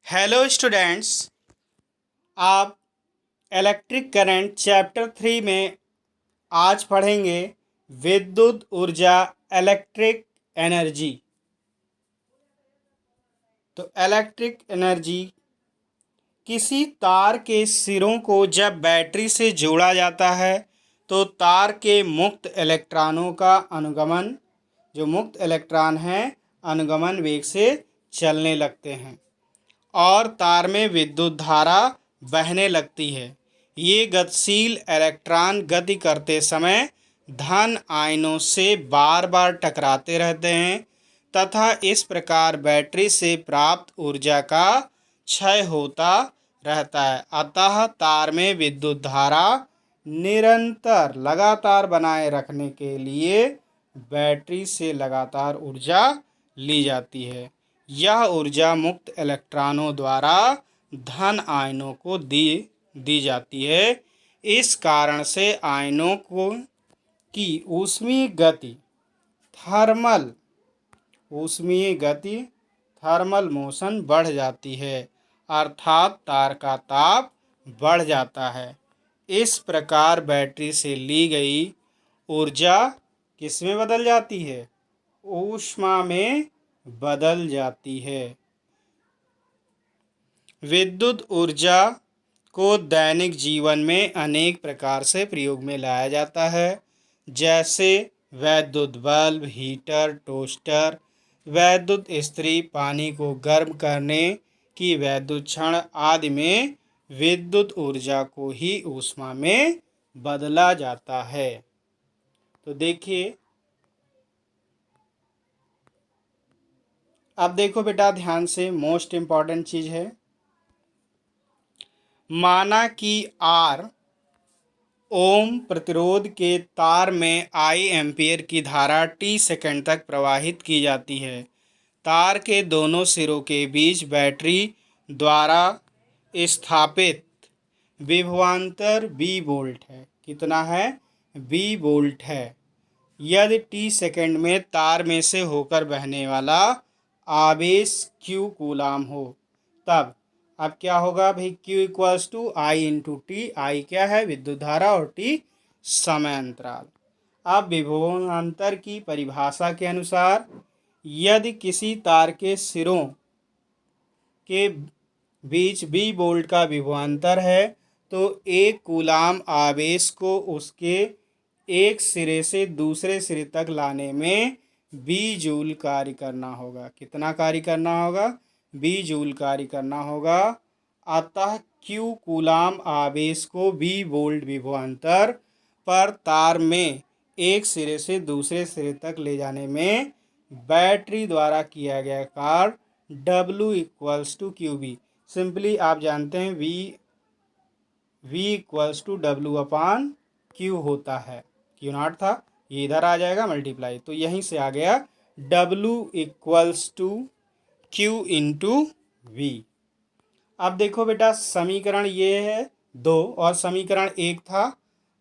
Hello students. आप electric current chapter 3 में आज पढ़ेंगे विद्युत ऊर्जा, इलेक्ट्रिक एनर्जी। तो इलेक्ट्रिक एनर्जी किसी तार के सिरों को जब बैटरी से जोड़ा जाता है तो तार के मुक्त इलेक्ट्रॉनों का अनुगमन, जो मुक्त इलेक्ट्रॉन हैं, अनुगमन वेग से चलने लगते हैं और तार में विद्युत धारा बहने लगती है। ये गतिशील इलेक्ट्रॉन गति करते समय धन आयनों से बार बार टकराते रहते हैं तथा इस प्रकार बैटरी से प्राप्त ऊर्जा का क्षय होता रहता है। अतः तार में विद्युत धारा निरंतर लगातार बनाए रखने के लिए बैटरी से लगातार ऊर्जा ली जाती है। यह ऊर्जा मुक्त इलेक्ट्रॉनों द्वारा धन आयनों को दी जाती है। इस कारण से आयनों को की ऊष्मीय गति थर्मल मोशन बढ़ जाती है, अर्थात तार का ताप बढ़ जाता है। इस प्रकार बैटरी से ली गई ऊर्जा किस में बदल जाती है? ऊष्मा में बदल जाती है। विद्युत ऊर्जा को दैनिक जीवन में अनेक प्रकार से प्रयोग में लाया जाता है, जैसे वैद्युत बल्ब, हीटर, टोस्टर, वैद्युत इस्त्री, पानी को गर्म करने की वैद्युत क्षण आदि में विद्युत ऊर्जा को ही ऊष्मा में बदला जाता है। तो देखिए, अब देखो बेटा ध्यान से, मोस्ट इम्पॉर्टेंट चीज़ है। माना कि R ओम प्रतिरोध के तार में I एम्पीयर की धारा t सेकंड तक प्रवाहित की जाती है। तार के दोनों सिरों के बीच बैटरी द्वारा स्थापित विभवांतर V वोल्ट है। कितना है? V वोल्ट है। यदि t सेकंड में तार में से होकर बहने वाला आवेश Q कूलाम हो, तब अब क्या होगा भाई? Q equals to I into T. I क्या है? विद्युत धारा और T समय अंतराल। अब विभवांतर की परिभाषा के अनुसार यदि किसी तार के सिरों के बीच V वोल्ट का विभवांतर है तो एक कूलाम आवेश को उसके एक सिरे से दूसरे सिरे तक लाने में B जूल कार्य करना होगा। कितना कार्य करना होगा? B जूल कार्य करना होगा। अतः Q कूलाम आवेश को V वोल्ट विभवांतर पर तार में एक सिरे से दूसरे सिरे तक ले जाने में बैटरी द्वारा किया गया कार्य W equals to Q B. Simply आप जानते हैं V equals to W upon Q होता है। क्यू नॉट था, ये इधर आ जाएगा मल्टीप्लाई, तो यहीं से आ गया W equals to Q into V. अब देखो बेटा, समीकरण ये है 2 और समीकरण 1 था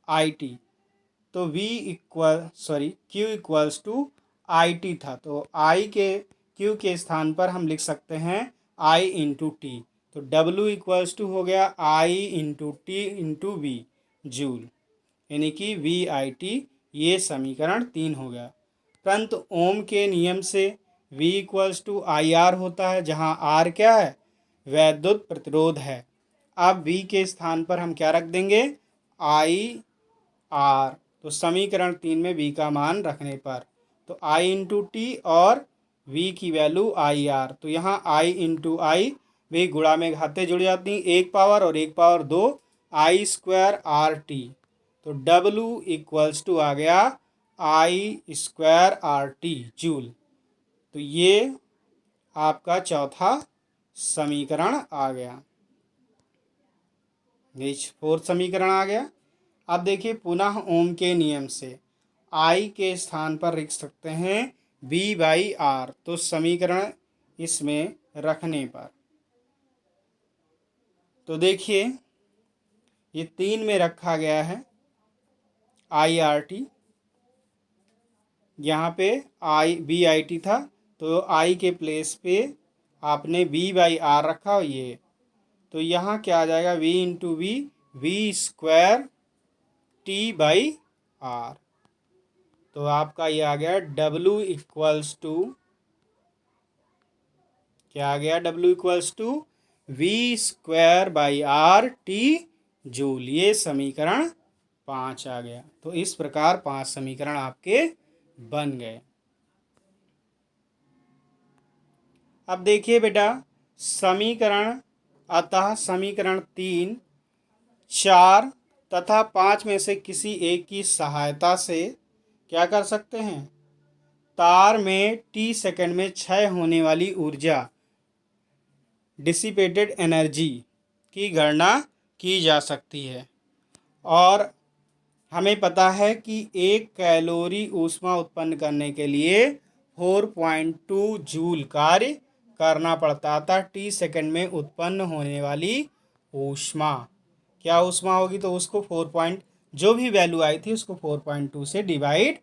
IT, तो Q इक्वल्स टू IT था, तो Q के स्थान पर हम लिख सकते हैं I इंटू टी। तो W इक्वल्स टू हो गया I into T into V joule, यानी कि VIT। ये समीकरण 3 हो गया। परंतु ओम के नियम से V इक्वल्स टू IR होता है, जहाँ R क्या है? वैद्युत प्रतिरोध है। अब V के स्थान पर हम क्या रख देंगे? IR। तो समीकरण 3 में V का मान रखने पर तो I इंटू टी और V की वैल्यू IR, तो यहाँ I इंटू आई भी गुणा में घाते जुड़ जाती हैं, 1 पावर और 1 पावर 2, I स्क्वायर RT। तो W इक्वल्स टू आ गया I स्क्वायर RT जूल। तो ये आपका चौथा समीकरण आ गया, फोर्थ समीकरण आ गया। अब देखिए, पुनः ओम के नियम से I के स्थान पर लिख सकते हैं V/R, तो समीकरण इसमें रखने पर तो देखिए ये 3 में रखा गया है IRT, यहाँ पे VIT था, तो I के प्लेस पे आपने V बाई आर रखा हो ये, तो यहाँ क्या आ जाएगा, V into V, V square T by R. तो आपका ये आ गया W इक्वल्स टू, क्या आ गया, W equals to V square by R T joule. ये समीकरण 5 आ गया। तो इस प्रकार 5 समीकरण आपके बन गए। अब देखिए बेटा, समीकरण, अतः समीकरण 3, 4 तथा 5 में से किसी एक की सहायता से क्या कर सकते हैं, तार में t सेकंड में क्षय होने वाली ऊर्जा, डिसिपेटेड एनर्जी की गणना की जा सकती है। और हमें पता है कि 1 कैलोरी ऊष्मा उत्पन्न करने के लिए 4.2 जूल कार्य करना पड़ता था। टी सेकंड में उत्पन्न होने वाली ऊष्मा, क्या ऊष्मा होगी, तो उसको 4 जो भी वैल्यू आई थी उसको 4.2 से डिवाइड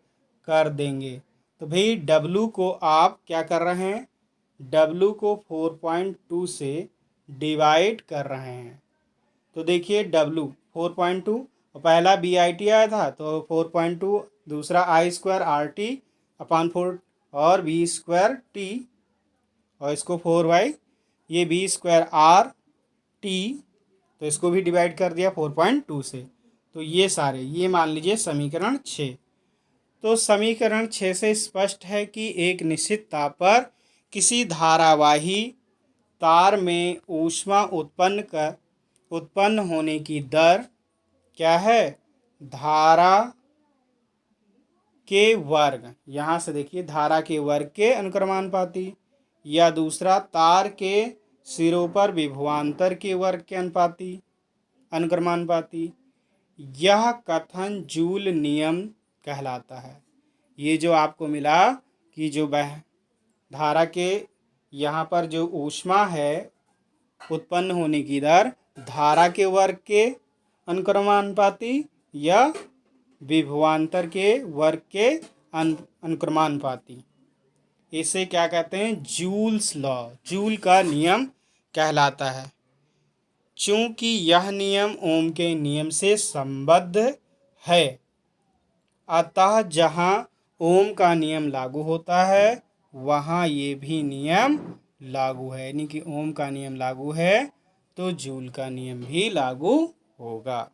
कर देंगे। तो भाई W को आप क्या कर रहे हैं, W को 4.2 से डिवाइड कर रहे हैं। तो देखिए W 4.2, पहला BIT आया था तो 4.2, दूसरा I स्क्वायर RT अपान 4 और V स्क्वायर T, और इसको 4 बाई ये V स्क्वायर RT, तो इसको भी डिवाइड कर दिया 4.2 से। तो ये सारे, ये मान लीजिए समीकरण 6। तो समीकरण 6 से स्पष्ट है कि एक निश्चित ताप पर किसी धारावाही तार में ऊष्मा उत्पन्न होने की दर क्या है, धारा के वर्ग, यहाँ से देखिए धारा के वर्ग के अनुक्रमानुपाती, या दूसरा तार के सिरों पर विभवांतर के वर्ग के अनुक्रमानुपाती। यह कथन जूल नियम कहलाता है। ये जो आपको मिला कि जो धारा के यहाँ पर जो ऊष्मा है उत्पन्न होने की दर धारा के वर्ग के अनुक्रमानुपाती या विभवांतर के वर्ग के अनुक्रमानुपाती, इसे क्या कहते हैं, जूल्स लॉ, जूल का नियम कहलाता है। चूंकि यह नियम ओम के नियम से संबद्ध है, अतः जहाँ ओम का नियम लागू होता है वहाँ ये भी नियम लागू है। यानी कि ओम का नियम लागू है तो जूल का नियम भी लागू होगा।